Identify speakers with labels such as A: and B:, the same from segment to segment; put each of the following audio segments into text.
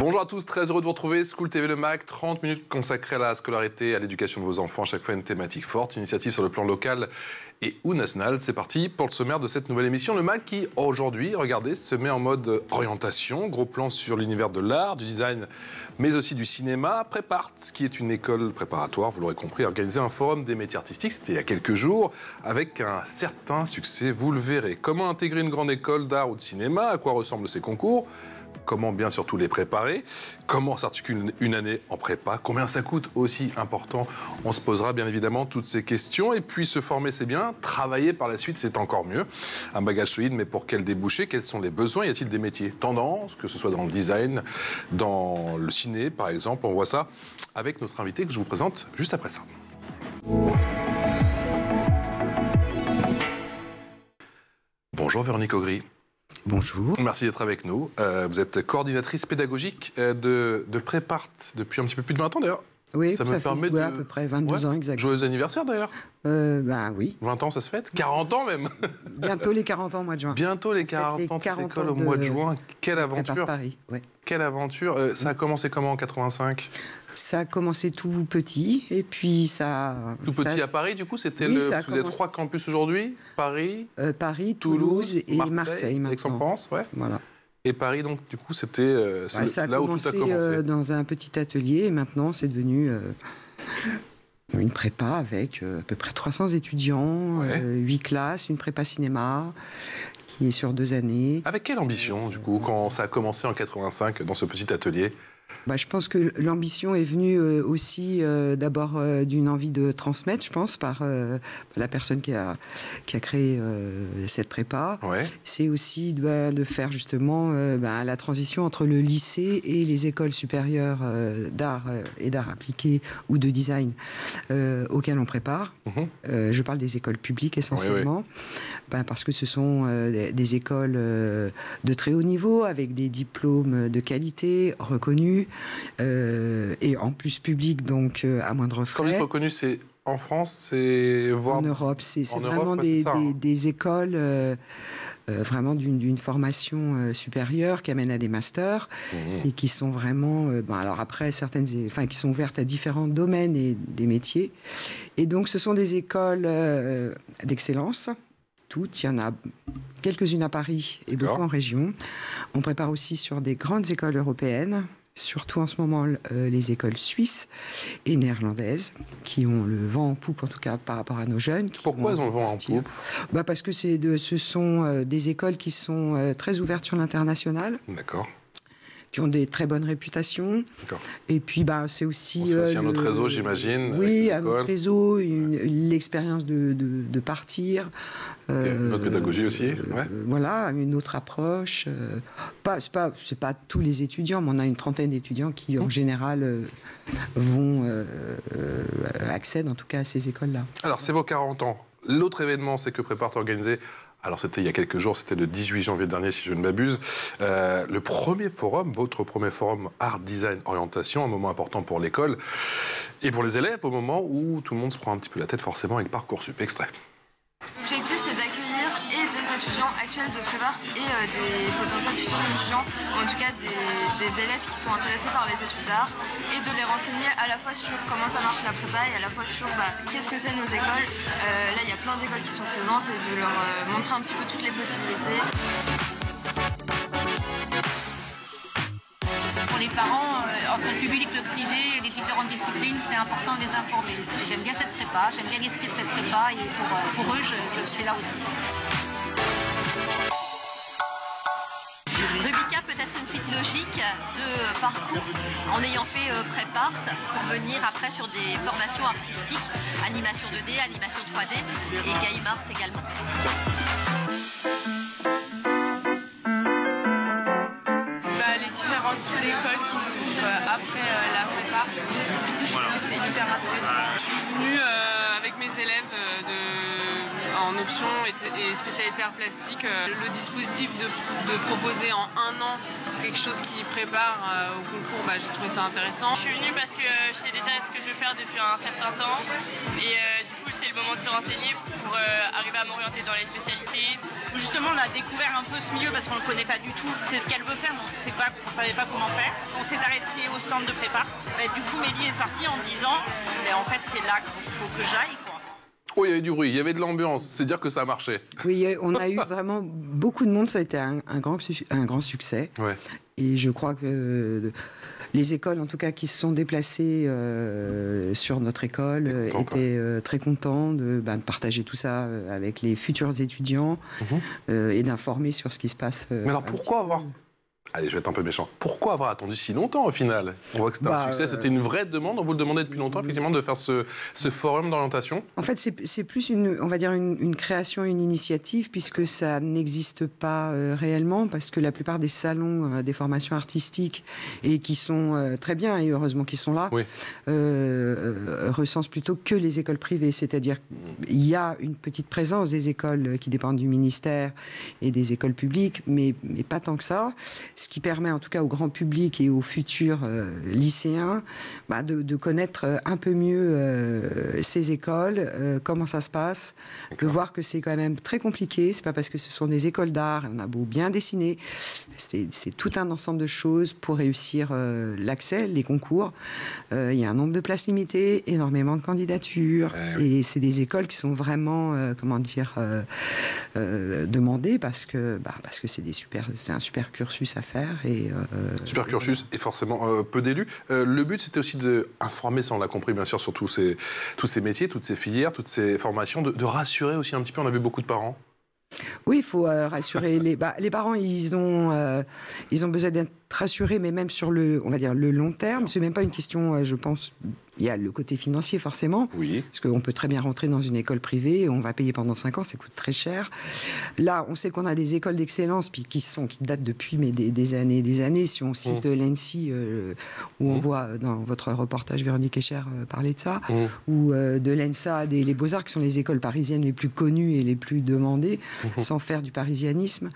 A: Bonjour à tous, très heureux de vous retrouver. School TV Le Mac, 30 minutes consacrées à la scolarité, à l'éducation de vos enfants, à chaque fois une thématique forte, une initiative sur le plan local et ou national. C'est parti pour le sommaire de cette nouvelle émission. Le Mac qui, aujourd'hui, regardez, se met en mode orientation. Gros plan sur l'univers de l'art, du design, mais aussi du cinéma. Prépart, qui est une école préparatoire, vous l'aurez compris, a organisé un forum des métiers artistiques, c'était il y a quelques jours, avec un certain succès, vous le verrez. Comment intégrer une grande école d'art ou de cinéma? À quoi ressemblent ces concours? Comment bien surtout les préparer? Comment s'articule une année en prépa? Combien ça coûte aussi important? On se posera bien évidemment toutes ces questions. Et puis se former, c'est bien. Travailler par la suite, c'est encore mieux. Un bagage solide, mais pour quel débouché? Quels sont les besoins? Y a-t-il des métiers tendances, que ce soit dans le design, dans le ciné par exemple? On voit ça avec notre invité que je vous présente juste après ça. Bonjour Véronique Augry.
B: Bonjour.
A: Merci d'être avec nous. Vous êtes coordinatrice pédagogique de Prépart depuis un petit peu plus de 20 ans d'ailleurs.
B: Oui,
A: ça me permet
B: fait, à peu près 22 ans exactement.
A: Joyeux anniversaire d'ailleurs.
B: Ben oui.
A: 20 ans ça se fête. 40 ans même.
B: Bientôt les 40 ans au mois de juin.
A: Bientôt les 40 ans de cette école au mois de juin. Quelle aventure.
B: Paris, ouais.
A: Quelle aventure. Ça a commencé comment en 85?
B: Ça a commencé tout petit et puis ça...
A: Tout petit à Paris du coup, c'était
B: oui,
A: vous avez 3 campus aujourd'hui, Paris,
B: Paris, Toulouse et Marseille maintenant.
A: Aix-en-Provence, ouais.
B: Voilà.
A: Et Paris donc du coup c'était là où tout a commencé.
B: Dans un petit atelier et maintenant c'est devenu une prépa avec à peu près 300 étudiants, ouais. 8 classes, une prépa cinéma qui est sur 2 années. Avec
A: quelle ambition du coup quand ça a commencé en 85 dans ce petit atelier?
B: Je pense que l'ambition est venue aussi d'abord d'une envie de transmettre, je pense, par la personne qui a créé cette prépa. Ouais. C'est aussi de faire justement la transition entre le lycée et les écoles supérieures d'art et d'art appliqué ou de design auxquelles on prépare. Je parle des écoles publiques essentiellement, parce que ce sont des écoles de très haut niveau avec des diplômes de qualité reconnus. Et en plus public, donc à moindre frais.
A: Quand vous êtes reconnu, c'est en France, c'est
B: en Europe, c'est vraiment des écoles vraiment d'une formation supérieure qui amènent à des masters et qui sont vraiment, alors après qui sont ouvertes à différents domaines et des métiers. Et donc ce sont des écoles d'excellence. Toutes, il y en a quelques-unes à Paris et beaucoup en région. On prépare aussi sur des grandes écoles européennes. Surtout en ce moment les écoles suisses et néerlandaises qui ont le vent en poupe en tout cas par rapport à nos jeunes.
A: Pourquoi elles ont le vent en poupe?
B: Parce que ce sont des écoles qui sont très ouvertes sur l'international.
A: D'accord.
B: Qui ont des très bonnes réputations. Et puis, c'est aussi...
A: C'est aussi un autre réseau, j'imagine.
B: Oui, un autre réseau, l'expérience de partir.
A: Une autre pédagogie aussi, ouais.
B: Voilà, une autre approche. C'est pas tous les étudiants, mais on a une trentaine d'étudiants qui, en général, accèdent en tout cas à ces écoles-là.
A: Alors, c'est vos 40 ans. L'autre événement, c'est que Prépart organisé... Alors, c'était il y a quelques jours, c'était le 18 janvier dernier, si je ne m'abuse. Le premier forum, votre premier forum Art, Design, Orientation, un moment important pour l'école et pour les élèves, au moment où tout le monde se prend un petit peu la tête, forcément, avec Parcoursup. Extrait.
C: L'objectif, c'est d'accueillir et des étudiants actuels de Prépart et des potentiels futurs étudiants, ou en tout cas des élèves qui sont intéressés par les études d'art, et de les renseigner à la fois sur comment ça marche la prépa et à la fois sur qu'est-ce que c'est nos écoles. Là, il y a plein d'écoles qui sont présentes et de leur montrer un petit peu toutes les possibilités.
D: Pour les parents, entre le public, le privé, les différentes disciplines, c'est important de les informer. J'aime bien cette prépa, j'aime bien l'esprit de cette prépa et pour eux, je suis là aussi.
E: Rebecca peut être une suite logique de parcours en ayant fait Prépart pour venir après sur des formations artistiques, animation 2D, animation 3D et game art également.
F: Des écoles qui s'ouvrent après la Prépart. Du coup, je trouve que c'est hyper intéressant. Je suis venue avec mes élèves en option et spécialité art plastique. Le dispositif de proposer en 1 an quelque chose qui prépare au concours, j'ai trouvé ça intéressant.
G: Je suis venue parce que je sais déjà ce que je veux faire depuis un certain temps et du coup
F: coup, c'est le moment de se renseigner pour arriver à m'orienter dans les spécialités.
G: Justement, on a découvert un peu ce milieu parce qu'on ne le connaît pas du tout. C'est ce qu'elle veut faire, mais on ne savait pas comment faire. On s'est arrêté au stand de Prépart. Du coup, Mélie est sortie en disant mais en fait, c'est là qu'il faut que j'aille, quoi.
A: Oh, il y avait du bruit, il y avait de l'ambiance, c'est dire que ça a marché.
B: Oui, on a eu vraiment beaucoup de monde, ça a été un grand succès. Ouais. Et je crois que les écoles, en tout cas, qui se sont déplacées sur notre école, étaient très contents de partager tout ça avec les futurs étudiants et d'informer sur ce qui se passe.
A: Mais alors pourquoi avoir... Allez, je vais être un peu méchant. Pourquoi avoir attendu si longtemps au final? On voit que c'était un succès, c'était une vraie demande. On vous le demandait depuis longtemps, effectivement, de faire ce forum d'orientation.
B: En fait, c'est plus une création, une initiative, puisque ça n'existe pas réellement, parce que la plupart des salons des formations artistiques, et qui sont très bien, et heureusement qu'ils sont là, recensent plutôt que les écoles privées. C'est-à-dire qu'il y a une petite présence des écoles qui dépendent du ministère et des écoles publiques, mais pas tant que ça. Ce qui permet en tout cas au grand public et aux futurs lycéens de connaître un peu mieux ces écoles, comment ça se passe, de voir que c'est quand même très compliqué. C'est pas parce que ce sont des écoles d'art, on a beau bien dessiner, c'est tout un ensemble de choses pour réussir l'accès, les concours. Il y a un nombre de places limitées, énormément de candidatures, et c'est des écoles qui sont vraiment, demandées parce que c'est un super cursus à faire.
A: Super cursus et forcément peu d'élus. Le but, c'était aussi d'informer, ça on l'a compris bien sûr, sur tous ces métiers, toutes ces filières, toutes ces formations, de rassurer aussi un petit peu. On a vu beaucoup de parents.
B: Oui, il faut rassurer les parents. Ils ont besoin d'être rassurés, mais même sur le long terme. C'est même pas une question, je pense. Il y a le côté financier, forcément. Oui. Parce qu'on peut très bien rentrer dans une école privée, on va payer pendant 5 ans, ça coûte très cher. Là, on sait qu'on a des écoles d'excellence qui datent depuis des années et des années. Si on cite l'ENSI, où on voit dans votre reportage Véronique Escher parler de ça, ou de l'ENSA, les Beaux-Arts, qui sont les écoles parisiennes les plus connues et les plus demandées, sans faire du parisianisme.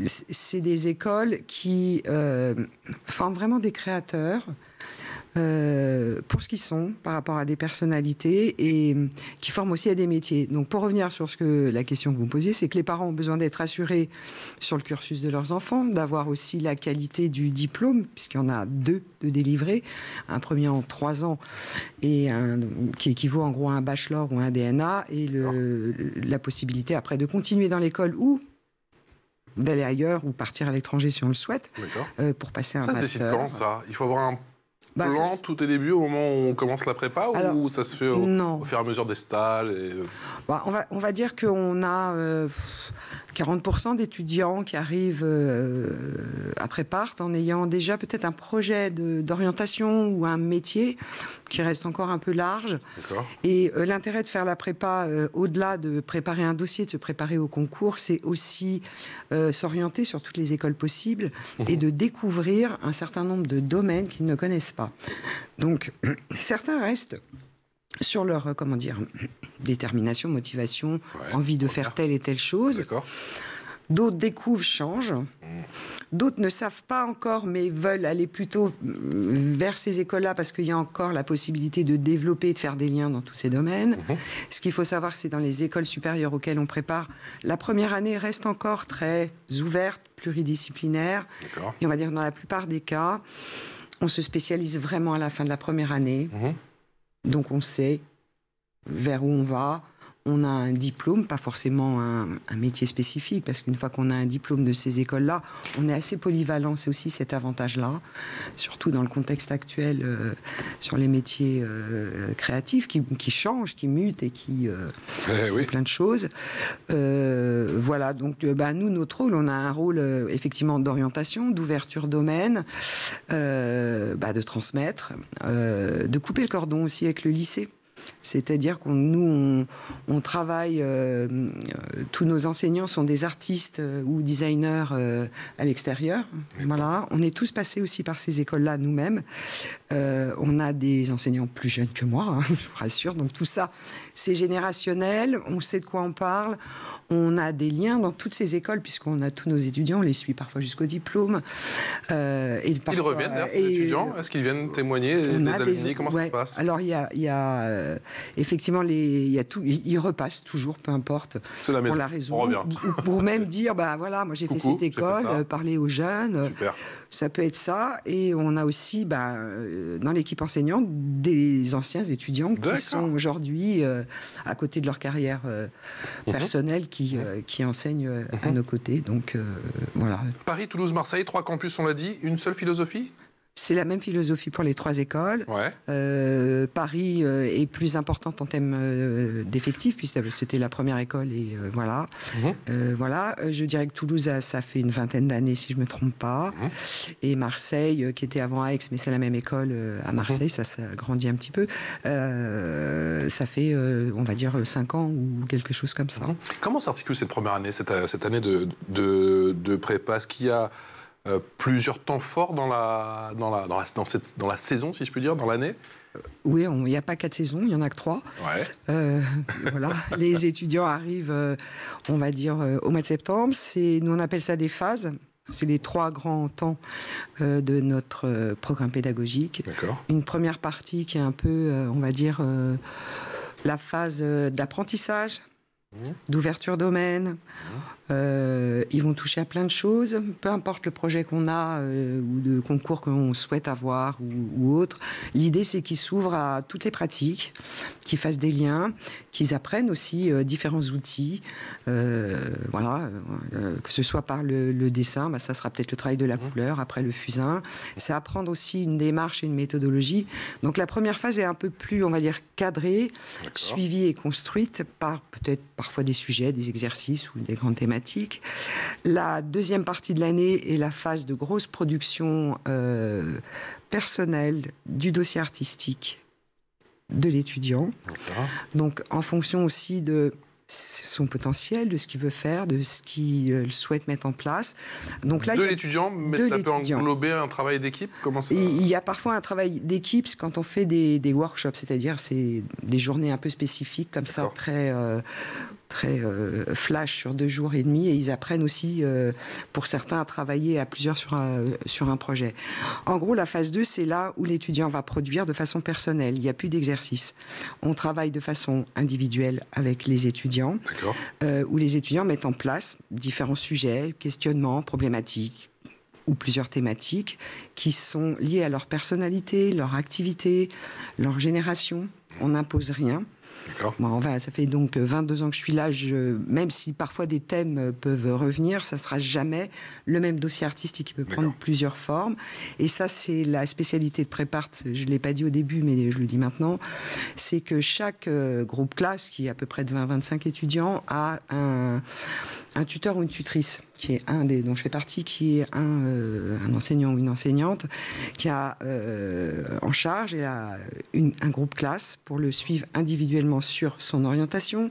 B: C'est des écoles qui forment vraiment des créateurs pour ce qu'ils sont par rapport à des personnalités et qui forment aussi à des métiers. Donc pour revenir sur la question que vous me posiez, c'est que les parents ont besoin d'être assurés sur le cursus de leurs enfants, d'avoir aussi la qualité du diplôme, puisqu'il y en a 2 de délivrés, un premier en 3 ans et qui équivaut en gros à un bachelor ou un DNA, et la possibilité après de continuer dans l'école ou d'aller ailleurs ou partir à l'étranger si on le souhaite, pour passer un master. Ça se décide quand, ça? Il faut avoir un
A: plan tout au début, au moment où on commence la prépa, ou ça se fait au fur et à mesure des stages
B: on va dire qu'on a 40% d'étudiants qui arrivent à Prépart en ayant déjà peut-être un projet d'orientation ou un métier qui reste encore un peu large. Et l'intérêt de faire la prépa, au-delà de préparer un dossier, de se préparer au concours, c'est aussi s'orienter sur toutes les écoles possibles et de découvrir un certain nombre de domaines qu'ils ne connaissent pas. Donc, certains restent sur leur, détermination, motivation, envie de faire telle et telle chose. D'autres découvrent, changent. D'autres ne savent pas encore, mais veulent aller plutôt vers ces écoles-là parce qu'il y a encore la possibilité de développer, de faire des liens dans tous ces domaines. Ce qu'il faut savoir, c'est dans les écoles supérieures auxquelles on prépare, la première année reste encore très ouverte, pluridisciplinaire. Et on va dire que dans la plupart des cas, on se spécialise vraiment à la fin de la première année. Donc on sait vers où on va. On a un diplôme, pas forcément un métier spécifique, parce qu'une fois qu'on a un diplôme de ces écoles-là, on est assez polyvalent. C'est aussi cet avantage-là, surtout dans le contexte actuel sur les métiers créatifs qui changent, qui mutent et qui font plein de choses. Voilà, donc nous, notre rôle, on a un rôle effectivement d'orientation, d'ouverture domaine, de transmettre, de couper le cordon aussi avec le lycée. C'est-à-dire qu'on travaille, tous nos enseignants sont des artistes ou designers à l'extérieur. Voilà. On est tous passés aussi par ces écoles-là nous-mêmes. On a des enseignants plus jeunes que moi, je vous rassure. Donc tout ça, c'est générationnel. On sait de quoi on parle. On a des liens dans toutes ces écoles, puisqu'on a tous nos étudiants, on les suit parfois jusqu'au diplôme.
A: Ils reviennent d'ailleurs, ces étudiants? Est-ce qu'ils viennent témoigner des alumni? Comment ça se passe?
B: Alors, il y a effectivement, ils repassent toujours, peu importe, pour la raison. Pour même dire, voilà, moi j'ai fait cette école, parler aux jeunes.
A: Super.
B: Ça peut être ça. Et on a aussi, dans l'équipe enseignante, des anciens étudiants qui sont aujourd'hui, à côté de leur carrière personnelle, qui enseignent à nos côtés. Donc, voilà.
A: Paris, Toulouse, Marseille, 3 campus, on l'a dit. Une seule philosophie ?
B: C'est la même philosophie pour les 3 écoles.
A: Ouais.
B: Paris est plus importante en termes d'effectifs, puisque c'était la première école. Et voilà. Voilà. Je dirais que Toulouse, ça fait une 20aine d'années, si je ne me trompe pas. Et Marseille, qui était avant Aix, mais c'est la même école à Marseille, ça grandit un petit peu. Ça fait, on va dire, 5 ans ou quelque chose comme ça.
A: Comment s'articule cette première année, cette année de prépa ? Est-ce qu'il y a plusieurs temps forts dans la saison, si je puis dire, dans l'année ?
B: Oui, il n'y a pas 4 saisons, il n'y en a que 3.
A: Ouais.
B: Voilà. Les étudiants arrivent, on va dire, au mois de septembre. Nous, on appelle ça des phases. C'est les 3 grands temps de notre programme pédagogique.
A: D'accord.
B: Une première partie qui est un peu, on va dire, la phase d'apprentissage, d'ouverture domaine. Ils vont toucher à plein de choses, peu importe le projet qu'on a ou de concours qu'on souhaite avoir ou autre. L'idée, c'est qu'ils s'ouvrent à toutes les pratiques, qu'ils fassent des liens, qu'ils apprennent aussi différents outils. Voilà, que ce soit par le dessin, ça sera peut-être le travail de la couleur, après le fusain. C'est apprendre aussi une démarche et une méthodologie. Donc la première phase est un peu plus, on va dire, cadrée, suivie et construite par peut-être parfois des sujets, des exercices ou des grandes thématiques. La deuxième partie de l'année est la phase de grosse production personnelle du dossier artistique de l'étudiant. Donc, en fonction aussi de son potentiel, de ce qu'il veut faire, de ce qu'il souhaite mettre en place. Donc là,
A: l'étudiant, mais ça peut englober un travail d'équipe ? Comment ça...
B: Il y a parfois un travail d'équipe quand on fait des workshops, c'est-à-dire c'est des journées un peu spécifiques, comme ça, très flash sur 2 jours et demi, et ils apprennent aussi, pour certains, à travailler à plusieurs sur un projet. En gros, la phase 2, c'est là où l'étudiant va produire de façon personnelle. Il n'y a plus d'exercice. On travaille de façon individuelle avec les étudiants, où les étudiants mettent en place différents sujets, questionnements, problématiques, ou plusieurs thématiques qui sont liées à leur personnalité, leur activité, leur génération. On n'impose rien. Bon, ça fait donc 22 ans que je suis là. Même si parfois des thèmes peuvent revenir, ça ne sera jamais le même dossier artistique qui peut prendre plusieurs formes. Et ça, c'est la spécialité de Prépart. Je ne l'ai pas dit au début, mais je le dis maintenant. C'est que chaque groupe classe, qui est à peu près de 20-25 étudiants, a un tuteur ou une tutrice, qui est dont je fais partie, qui est un enseignant ou une enseignante, qui a en charge un groupe classe pour le suivre individuellement sur son orientation,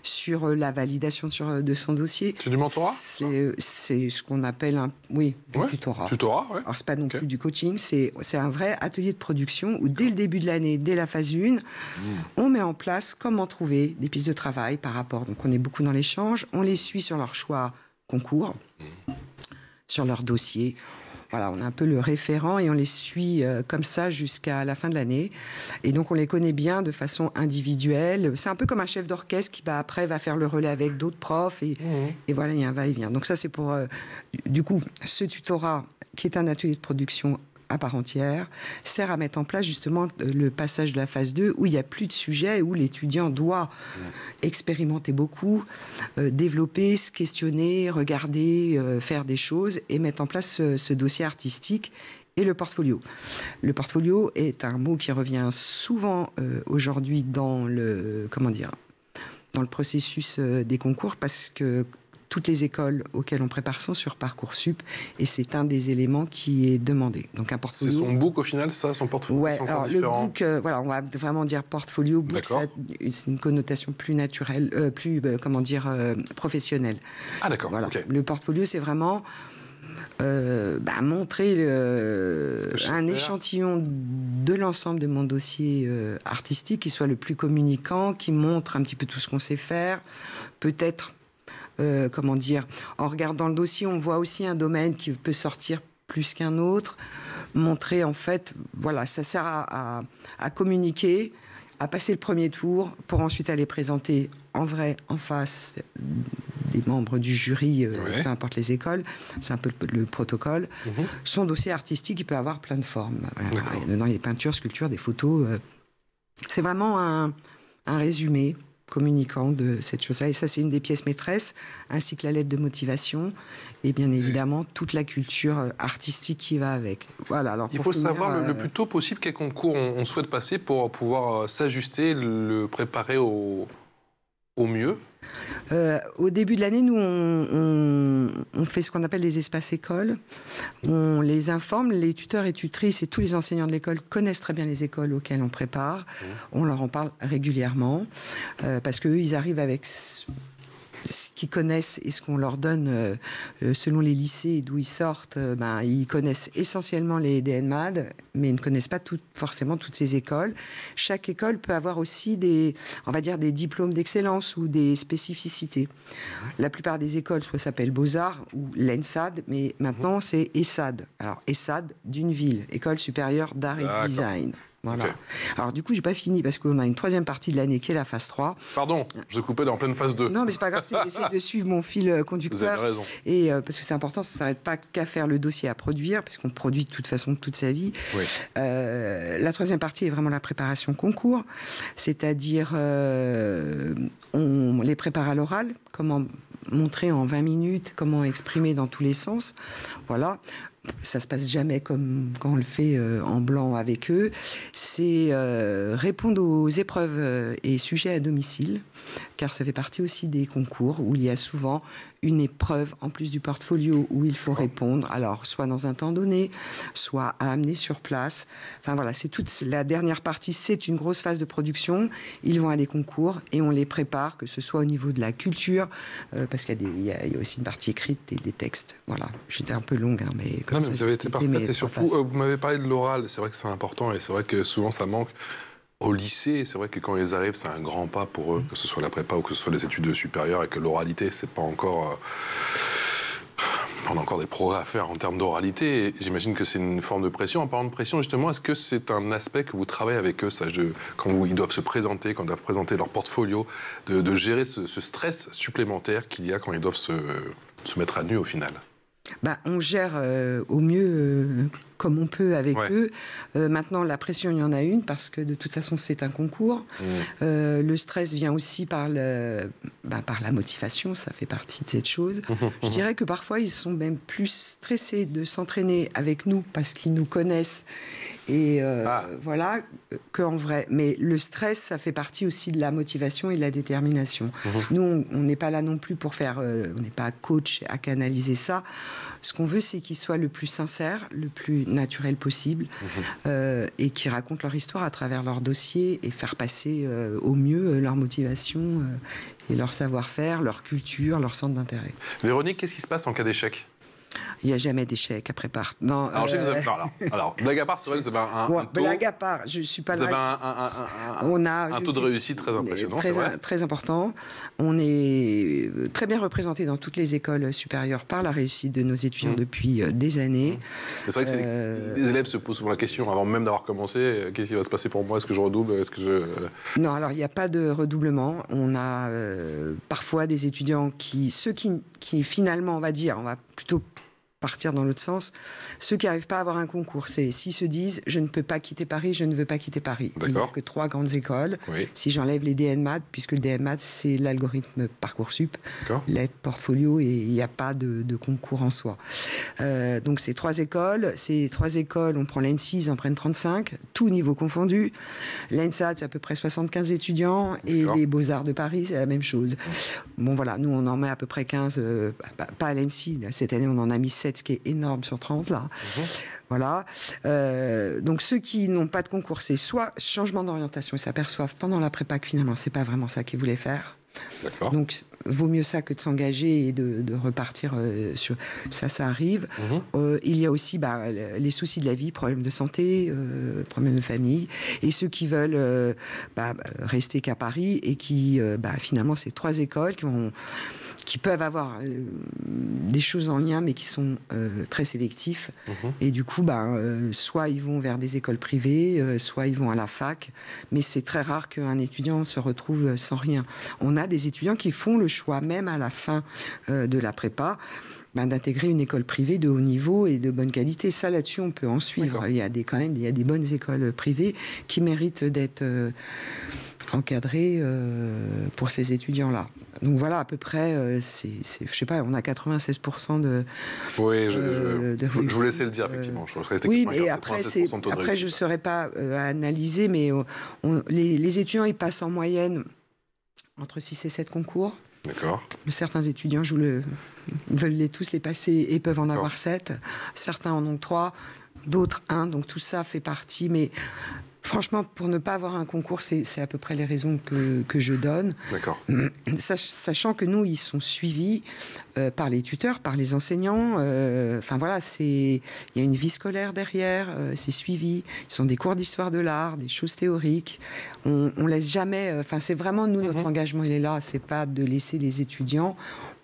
B: sur la validation de son dossier.
A: C'est du mentorat ?
B: C'est ce qu'on appelle du tutorat.
A: Tutorat, ouais.
B: Alors, c'est pas non plus du coaching, c'est un vrai atelier de production où, dès le début de l'année, dès la phase 1, on met en place comment trouver des pistes de travail par rapport. Donc, on est beaucoup dans l'échange, on les suit sur leur choix concours, sur leur dossier. Voilà, on a un peu le référent et on les suit comme ça jusqu'à la fin de l'année. Et donc, on les connaît bien de façon individuelle. C'est un peu comme un chef d'orchestre qui, après, va faire le relais avec d'autres profs. Et voilà, il y a un va-et-vient. Donc ça, c'est pour, du coup, ce tutorat, qui est un atelier de production à part entière, sert à mettre en place justement le passage de la phase 2 où il n'y a plus de sujet, où l'étudiant doit expérimenter beaucoup, développer, se questionner, regarder, faire des choses et mettre en place ce dossier artistique et le portfolio. Le portfolio est un mot qui revient souvent aujourd'hui dans le processus des concours, parce que toutes les écoles auxquelles on prépare sont sur Parcoursup et c'est un des éléments qui est demandé. Donc un portfolio.
A: C'est son book au final, ça, son portfolio.
B: Ouais, alors le book, on va vraiment dire portfolio. Book, c'est une connotation plus naturelle, professionnelle.
A: Ah d'accord.
B: Voilà.
A: Okay.
B: Le portfolio, c'est vraiment montrer un échantillon de l'ensemble de mon dossier artistique qui soit le plus communicant, qui montre un petit peu tout ce qu'on sait faire, peut-être. En regardant le dossier, on voit aussi un domaine qui peut sortir plus qu'un autre. Montrer, en fait, ça sert à communiquer, à passer le premier tour pour ensuite aller présenter en vrai, en face des membres du jury, peu importe les écoles, c'est un peu le protocole. Son dossier artistique, il peut avoir plein de formes. Dedans, il y a des peintures, sculptures, des photos. C'est vraiment un résumé communicant de cette chose-là. Et ça, c'est une des pièces maîtresses, ainsi que la lettre de motivation et bien évidemment toute la culture artistique qui va avec. Voilà, alors
A: il faut savoir le plus tôt possible quel concours on souhaite passer pour pouvoir s'ajuster, le préparer au mieux.
B: Au début de l'année, nous, on fait ce qu'on appelle les espaces écoles. On les informe, les tuteurs et tutrices et tous les enseignants de l'école connaissent très bien les écoles auxquelles on prépare. On leur en parle régulièrement parce qu'eux, ils arrivent avec ce qu'ils connaissent et ce qu'on leur donne selon les lycées d'où ils sortent. Ils connaissent essentiellement les DNMAD, mais ils ne connaissent pas forcément toutes ces écoles. Chaque école peut avoir aussi des diplômes d'excellence ou des spécificités. La plupart des écoles soit s'appellent Beaux-Arts ou l'ENSAD, mais maintenant c'est ESSAD. Alors ESSAD d'une ville, École supérieure d'art et design. Voilà. Okay. Alors du coup, j'ai pas fini parce qu'on a une troisième partie de l'année qui est la phase 3.
A: Pardon, je coupais en pleine phase 2.
B: Non, mais c'est pas grave, j'essaie de suivre mon fil conducteur.
A: Vous avez raison.
B: Et parce que c'est important, ça ne s'arrête pas qu'à faire le dossier à produire, parce qu'on produit de toute façon toute sa vie.
A: Oui.
B: La troisième partie est vraiment la préparation concours, c'est-à-dire on les prépare à l'oral, comment montrer en 20 minutes, comment exprimer dans tous les sens. Voilà. Ça se passe jamais comme quand on le fait en blanc avec eux. C'est répondre aux épreuves et sujets à domicile, car ça fait partie aussi des concours où il y a souvent une épreuve en plus du portfolio où il faut répondre. Alors, soit dans un temps donné, soit à amener sur place. Enfin voilà, c'est toute la dernière partie. C'est une grosse phase de production. Ils vont à des concours et on les prépare, que ce soit au niveau de la culture, parce qu'il y a aussi une partie écrite et des textes. Voilà, j'étais un peu longue, mais comme ça,
A: vous avez été parfaite. Et surtout, vous m'avez parlé de l'oral. C'est vrai que c'est important et c'est vrai que souvent ça manque. Au lycée, c'est vrai que quand ils arrivent, c'est un grand pas pour eux, que ce soit la prépa ou que ce soit les études supérieures, et que l'oralité, c'est pas encore... on a encore des progrès à faire en termes d'oralité. J'imagine que c'est une forme de pression. En parlant de pression, justement, est-ce que c'est un aspect que vous travaillez avec eux, quand ils doivent se présenter, quand ils doivent présenter leur portfolio, de gérer ce stress supplémentaire qu'il y a quand ils doivent se mettre à nu au final?
B: On gère au mieux comme on peut avec eux. Maintenant, la pression, il y en a une parce que de toute façon, c'est un concours. Le stress vient aussi par la motivation, ça fait partie de cette chose. Je dirais que parfois, ils sont même plus stressés de s'entraîner avec nous parce qu'ils nous connaissent et voilà, qu'en vrai. Mais le stress, ça fait partie aussi de la motivation et de la détermination. Nous, on n'est pas là non plus pour faire... on n'est pas coach à canaliser ça. Ce qu'on veut, c'est qu'ils soient le plus sincères, le plus naturel possible et qu'ils racontent leur histoire à travers leur dossier et faire passer au mieux leur motivation et leur savoir-faire, leur culture, leur centre d'intérêt.
A: Véronique, qu'est-ce qui se passe en cas d'échec ?
B: Il n'y a jamais d'échec après part. Non,
A: alors, je sais que vous avez... alors, blague à part, c'est vrai que vous avez un taux...
B: Blague à part, je ne suis pas
A: là... Vous avez un taux de réussite très impressionnant, c'est vrai.
B: Très important. On est très bien représenté dans toutes les écoles supérieures par la réussite de nos étudiants depuis des années.
A: C'est vrai que les élèves se posent souvent la question, avant même d'avoir commencé, qu'est-ce qui va se passer pour moi? Est-ce que je redouble? Est-ce que je...
B: Non, alors il n'y a pas de redoublement. On a parfois des étudiants ceux qui finalement, on va plutôt partir dans l'autre sens, ceux qui n'arrivent pas à avoir un concours, c'est s'ils se disent je ne peux pas quitter Paris, je ne veux pas quitter Paris. Il n'y a que 3 grandes écoles. Oui. Si j'enlève les DNMAD, puisque le DNMAD c'est l'algorithme Parcoursup, l'aide portfolio et il n'y a pas de concours en soi. Donc c'est 3 écoles. Ces 3 écoles, on prend l'ENSI, ils en prennent 35, tout niveau confondu. L'ENSAD, c'est à peu près 75 étudiants et les Beaux-Arts de Paris, c'est la même chose. Bon voilà, nous on en met à peu près 15, pas à l'ENSI, cette année on en a mis 7, ce qui est énorme sur 30 là. Voilà. Donc ceux qui n'ont pas de concours, c'est soit changement d'orientation, ils s'aperçoivent pendant la prépa que finalement c'est pas vraiment ça qu'ils voulaient faire. Donc vaut mieux ça que de s'engager et de repartir sur ça arrive. Il y a aussi les soucis de la vie, problèmes de santé, problèmes de famille, et ceux qui veulent rester qu'à Paris et qui finalement c'est 3 écoles qui peuvent avoir des choses en lien, mais qui sont très sélectifs. Et du coup, soit ils vont vers des écoles privées, soit ils vont à la fac. Mais c'est très rare qu'un étudiant se retrouve sans rien. On a des étudiants qui font le choix, même à la fin de la prépa, d'intégrer une école privée de haut niveau et de bonne qualité. Ça, là-dessus, on peut en suivre. Il y a des bonnes écoles privées qui méritent d'être encadrées pour ces étudiants-là. Donc voilà, à peu près, je sais pas, on a 96% de...
A: Oui, je vous laissais le dire, effectivement.
B: Oui, mais après, je ne saurais pas analyser, mais les étudiants, ils passent en moyenne entre 6 et 7 concours.
A: D'accord.
B: Certains étudiants veulent tous les passer et peuvent en avoir 7. Certains en ont 3, d'autres 1. Donc tout ça fait partie. Mais franchement, pour ne pas avoir un concours, c'est à peu près les raisons que je donne.
A: D'accord.
B: Sachant que nous, ils sont suivis par les tuteurs, par les enseignants. Enfin voilà, il y a une vie scolaire derrière, c'est suivi. Ce sont des cours d'histoire de l'art, des choses théoriques. On laisse jamais... Enfin, c'est vraiment, nous, notre engagement, il est là. C'est pas de laisser les étudiants...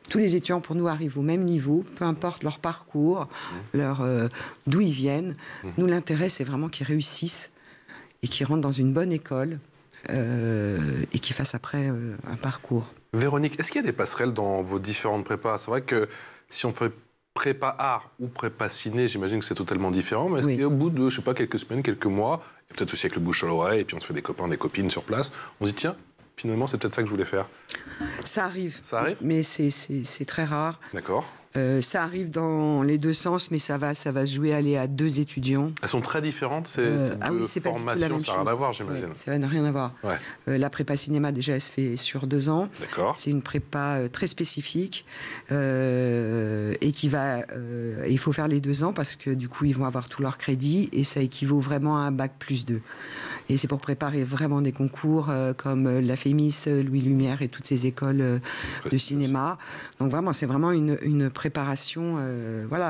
B: Tous les étudiants, pour nous, arrivent au même niveau, peu importe leur parcours, d'où ils viennent. Nous, l'intérêt, c'est vraiment qu'ils réussissent et qu'ils rentrent dans une bonne école et qu'ils fassent après un parcours.
A: Véronique, est-ce qu'il y a des passerelles dans vos différentes prépas? C'est vrai que si on fait prépa art ou prépa ciné, j'imagine que c'est totalement différent, mais est-ce qu'au bout de, je sais pas, quelques semaines, quelques mois, et peut-être aussi avec le bouche à l'oreille, et puis on se fait des copains, des copines sur place, on se dit tiens, finalement c'est peut-être ça que je voulais faire?
B: Ça arrive.
A: Ça arrive?
B: Mais c'est très rare.
A: D'accord.
B: Ça arrive dans les deux sens, mais ça va se jouer à 2 étudiants.
A: Elles sont très différentes, ces deux formations, ça n'a rien à voir, j'imagine.
B: Ça n'a rien à voir. Ouais. La prépa cinéma, déjà, elle se fait sur 2 ans.
A: D'accord.
B: C'est une prépa très spécifique et qui va... il faut faire les 2 ans parce que, du coup, ils vont avoir tout leur crédit et ça équivaut vraiment à un bac plus 2. Et c'est pour préparer vraiment des concours comme la Fémis, Louis Lumière et toutes ces écoles de cinéma. Donc vraiment, c'est vraiment une préparation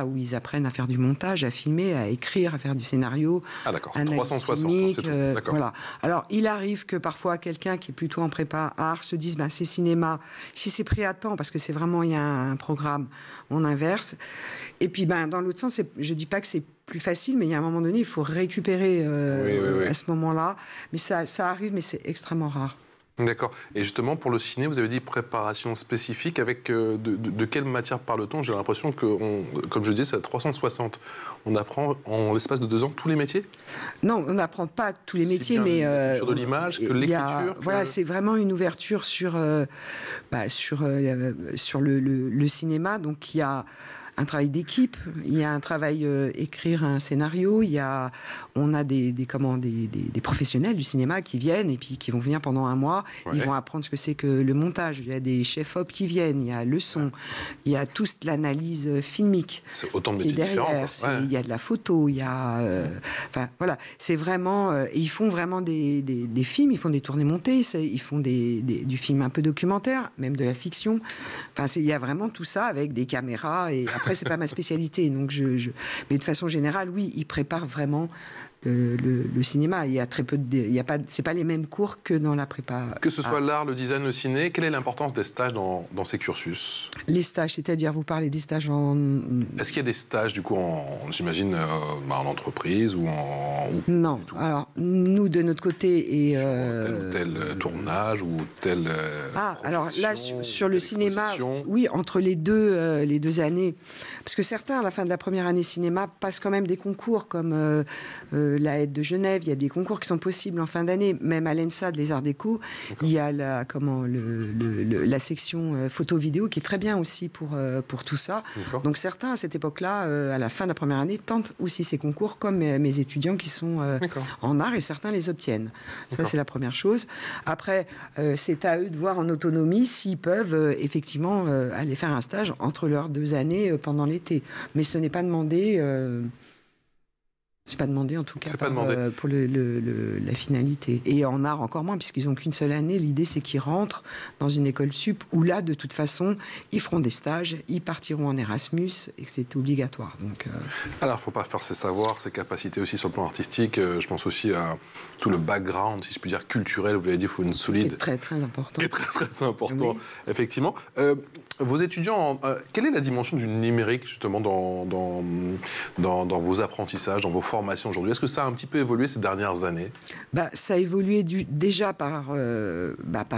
B: où ils apprennent à faire du montage, à filmer, à écrire, à faire du scénario.
A: Ah d'accord, c'est 360, c'est tout. D'accord.
B: Voilà. Alors, il arrive que parfois, quelqu'un qui est plutôt en prépa art se dise, c'est cinéma. Si c'est pris à temps, parce que c'est vraiment, il y a un programme, on inverse. Et puis, dans l'autre sens, je dis pas que c'est plus facile, mais il y a un moment donné, il faut récupérer à ce moment-là. Mais ça arrive, mais c'est extrêmement rare.
A: D'accord. Et justement, pour le ciné, vous avez dit préparation spécifique. Avec de quelle matière parle-t-on? J'ai l'impression que, comme je disais, c'est à 360. On apprend en l'espace de 2 ans tous les métiers?
B: Non, on n'apprend pas tous les métiers, mais...
A: Sur de l'image, que l'écriture...
B: Voilà, c'est vraiment une ouverture sur le cinéma. Donc, il y a un travail d'équipe, il y a un travail écrire un scénario, on a des professionnels du cinéma qui viennent et puis qui vont venir pendant 1 mois, ils vont apprendre ce que c'est que le montage, il y a des chefs-op qui viennent, il y a le son, il y a toute l'analyse filmique.
A: C'est autant de métiers différents.
B: Il y a de la photo, il y a... voilà, c'est vraiment... ils font vraiment des films, ils font des tournées montées, ils font du film un peu documentaire, même de la fiction. Il y a vraiment tout ça avec des caméras et... Après, c'est pas ma spécialité, donc mais de façon générale, oui, ils préparent vraiment le cinéma. Il y a très peu c'est pas les mêmes cours que dans la prépa.
A: Que ce soit l'art, le design, le ciné, quelle est l'importance des stages dans ces cursus?
B: Les stages, c'est-à-dire, vous parlez des stages en...
A: Est-ce qu'il y a des stages, du coup, j'imagine, en entreprise ou en...
B: Non. Alors, nous, de notre côté... Et,
A: tel ou tel tournage ou tel...
B: alors là, sur le cinéma, oui, entre les deux années, parce que certains, à la fin de la première année cinéma, passent quand même des concours, comme la Aide de Genève, il y a des concours qui sont possibles en fin d'année, même à l'ENSA de les Arts Déco, il y a la section photo-vidéo qui est très bien aussi pour tout ça. Donc certains, à cette époque-là, à la fin de la première année, tentent aussi ces concours, comme mes étudiants qui sont en art, et certains les obtiennent. Ça, c'est la première chose. Après, c'est à eux de voir en autonomie s'ils peuvent effectivement aller faire un stage entre leurs 2 années pendant l'été. Mais ce n'est pas demandé... C'est pas demandé en tout cas
A: pas demandé.
B: Pour la finalité. Et en art encore moins, puisqu'ils n'ont qu'une seule année. L'idée, c'est qu'ils rentrent dans une école sup où là, de toute façon, ils feront des stages, ils partiront en Erasmus et que c'est obligatoire. Donc,
A: Alors, il ne faut pas faire ses savoirs, ses capacités aussi sur le plan artistique. Je pense aussi à tout le background, si je puis dire, culturel. Vous l'avez dit, il faut une solide...
B: C'est très, très important.
A: C'est très, très important,
B: oui.
A: Effectivement. Vos étudiants, quelle est la dimension du numérique, justement, dans vos apprentissages, dans vos formations aujourd'hui? Est-ce que ça a un petit peu évolué ces dernières années?
B: Ça a évolué déjà par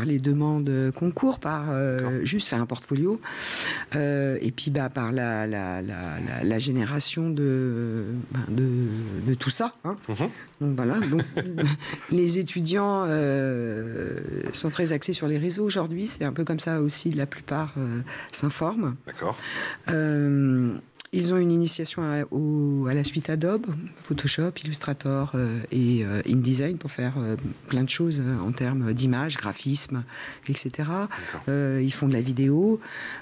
B: les demandes concours, par juste faire un portfolio, et puis par la génération de tout ça. Hein. Donc voilà. Donc, les étudiants sont très axés sur les réseaux aujourd'hui. C'est un peu comme ça aussi, la plupart s'informent.
A: D'accord.
B: Ils ont une initiation à la suite Adobe, Photoshop, Illustrator et InDesign pour faire plein de choses en termes d'image, graphisme, etc. Ils font de la vidéo,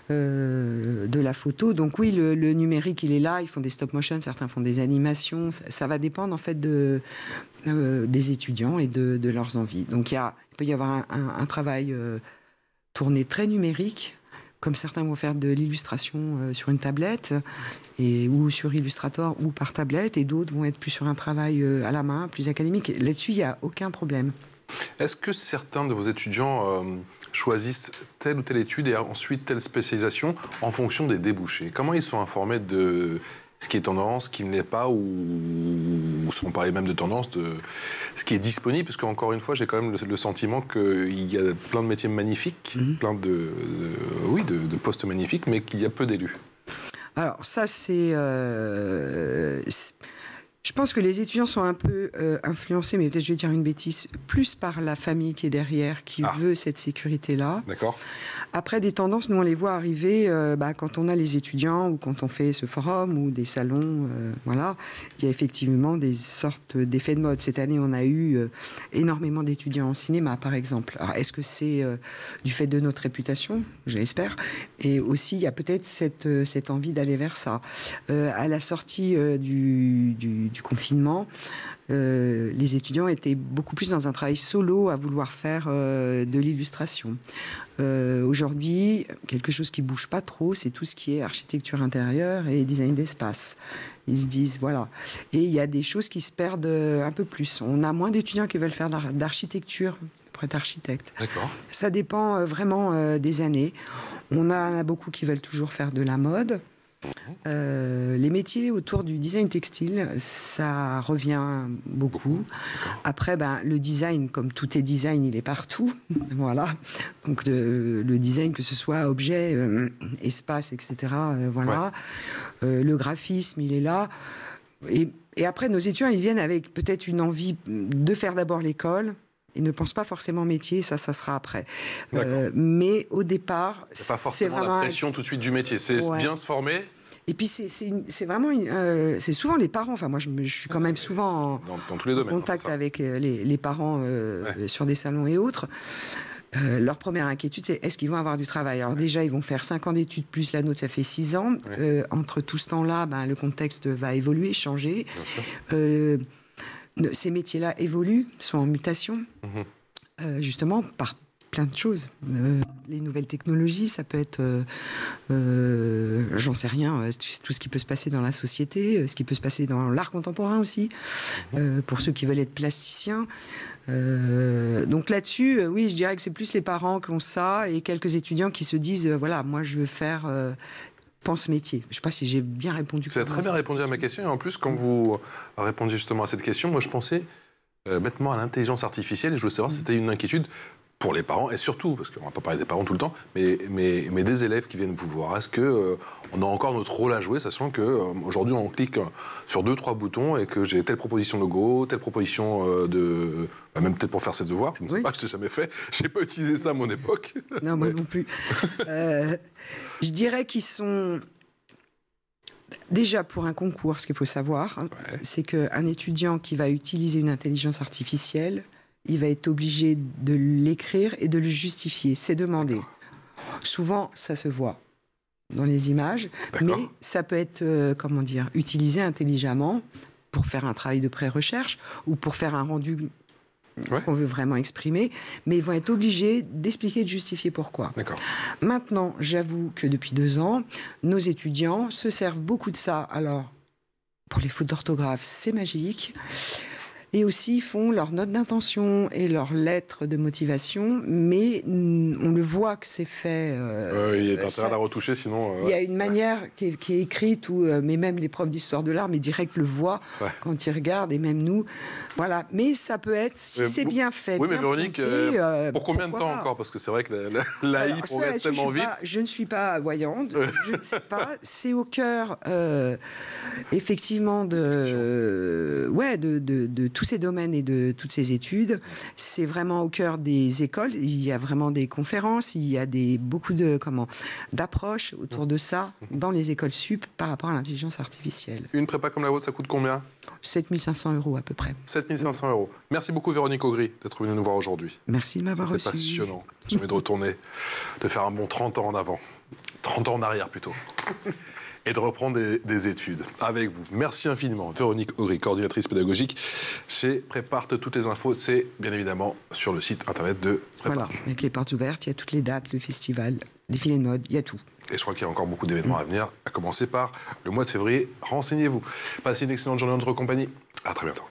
B: de la photo. Donc oui, le numérique, il est là. Ils font des stop motion, certains font des animations. Ça va dépendre en fait des étudiants et de leurs envies. Donc il peut y avoir un travail tourné très numérique, comme certains vont faire de l'illustration sur une tablette, ou sur Illustrator ou par tablette, et d'autres vont être plus sur un travail à la main, plus académique. Là-dessus, il n'y a aucun problème.
A: Est-ce que certains de vos étudiants choisissent telle ou telle étude et ensuite telle spécialisation en fonction des débouchés? Comment ils sont informés de ce qui est tendance, ce qui ne l'est pas, ou sans parler même de tendance, de ce qui est disponible? Parce qu'encore une fois, j'ai quand même le sentiment qu'il y a plein de métiers magnifiques, plein de postes magnifiques, mais qu'il y a peu d'élus.
B: Alors ça, je pense que les étudiants sont un peu influencés, mais peut-être je vais dire une bêtise, plus par la famille qui est derrière, qui veut cette sécurité-là.
A: D'accord.
B: Après, des tendances, nous on les voit arriver quand on a les étudiants ou quand on fait ce forum ou des salons. Voilà, il y a effectivement des sortes d'effets de mode. Cette année, on a eu énormément d'étudiants en cinéma, par exemple. Alors, est-ce que c'est du fait de notre réputation? Je l'espère. Et aussi, il y a peut-être cette envie d'aller vers ça. À la sortie du confinement, les étudiants étaient beaucoup plus dans un travail solo à vouloir faire de l'illustration. Aujourd'hui, quelque chose qui bouge pas trop, c'est tout ce qui est architecture intérieure et design d'espace. Ils se disent, voilà. Et il y a des choses qui se perdent un peu plus. On a moins d'étudiants qui veulent faire d'architecture pour être architecte.
A: D'accord.
B: Ça dépend vraiment des années. On a beaucoup qui veulent toujours faire de la mode. Les métiers autour du design textile, ça revient beaucoup. Après, le design, comme tout est design, il est partout. Voilà. Donc le design, que ce soit objet, espace, etc. Voilà. Ouais. Le graphisme, il est là. Et après, nos étudiants, ils viennent avec peut-être une envie de faire d'abord l'école. Ils ne pensent pas forcément métier, ça sera après. Mais au départ,
A: c'est pas forcément vraiment la pression tout de suite du métier. C'est bien se former.
B: Et puis c'est vraiment c'est souvent les parents. Enfin, moi, je suis quand même souvent
A: dans tous les domaines,
B: en contact avec les parents sur des salons et autres. Leur première inquiétude, c'est est-ce qu'ils vont avoir du travail? Alors déjà, ils vont faire 5 ans d'études plus la nôtre, ça fait 6 ans. Entre tout ce temps-là, le contexte va évoluer, changer. Ces métiers-là évoluent, sont en mutation, justement par plein de choses. Les nouvelles technologies, ça peut être, j'en sais rien, tout ce qui peut se passer dans la société, ce qui peut se passer dans l'art contemporain aussi, pour ceux qui veulent être plasticiens. Donc là-dessus, oui, je dirais que c'est plus les parents qui ont ça et quelques étudiants qui se disent, voilà, moi je veux faire... pense métier. Je ne sais pas si j'ai bien répondu.
A: Vous avez très bien répondu à ma question. Et en plus, quand vous répondiez justement à cette question, moi je pensais bêtement à l'intelligence artificielle et je voulais savoir si c'était une inquiétude pour les parents et surtout, parce qu'on ne va pas parler des parents tout le temps, mais des élèves qui viennent vous voir. Est-ce qu'on a encore notre rôle à jouer, sachant qu'aujourd'hui on clique sur 2-3 boutons et que j'ai telle proposition de logo, telle proposition même peut-être pour faire ses devoirs, je ne sais pas, je ne l'ai jamais fait, je n'ai pas utilisé ça à mon époque.
B: Non, moi non plus. Je dirais qu'ils sont... Déjà, pour un concours, ce qu'il faut savoir, c'est qu'un étudiant qui va utiliser une intelligence artificielle, il va être obligé de l'écrire et de le justifier. C'est demandé. Souvent, ça se voit dans les images, mais ça peut être, utilisé intelligemment pour faire un travail de pré-recherche ou pour faire un rendu qu'on veut vraiment exprimer, mais ils vont être obligés d'expliquer et de justifier pourquoi.
A: D'accord.
B: Maintenant, j'avoue que depuis 2 ans, nos étudiants se servent beaucoup de ça. Alors, pour les fautes d'orthographe, c'est magique. Et aussi, ils font leurs notes d'intention et leurs lettres de motivation, mais on le voit que c'est fait...
A: il y a intérêt à la retoucher, sinon...
B: Il y a une manière qui est écrite, mais même les profs d'histoire de l'art, mais direct le voient quand ils regardent, et même nous. Voilà. Mais ça peut être, si c'est bien fait...
A: Oui,
B: bien
A: mais Véronique,
B: compté,
A: pour combien de temps encore? Parce que c'est vrai que l'AI progresse tellement vite.
B: Je ne suis pas voyante, je ne sais pas. C'est au cœur, effectivement, de tous ces domaines et de toutes ces études. C'est vraiment au cœur des écoles. Il y a vraiment des conférences, il y a beaucoup d'approches autour de ça dans les écoles sup par rapport à l'intelligence artificielle.
A: Une prépa comme la vôtre, ça coûte combien?
B: 7 500 € à peu près.
A: 7 500 €. Merci beaucoup Véronique Augry d'être venue nous voir aujourd'hui.
B: Merci de m'avoir reçu.
A: C'est passionnant. J'ai envie de retourner, de faire un bon 30 ans en avant. 30 ans en arrière plutôt. Et de reprendre des études avec vous. Merci infiniment, Véronique Augry, coordinatrice pédagogique chez Prépart. Toutes les infos, c'est bien évidemment sur le site internet de Prépart.
B: Voilà, avec les portes ouvertes, il y a toutes les dates, le festival, défilé de mode, il y a tout.
A: Et je crois qu'il y a encore beaucoup d'événements à venir, à commencer par le mois de février. Renseignez-vous. Passez une excellente journée en notre compagnie. À très bientôt.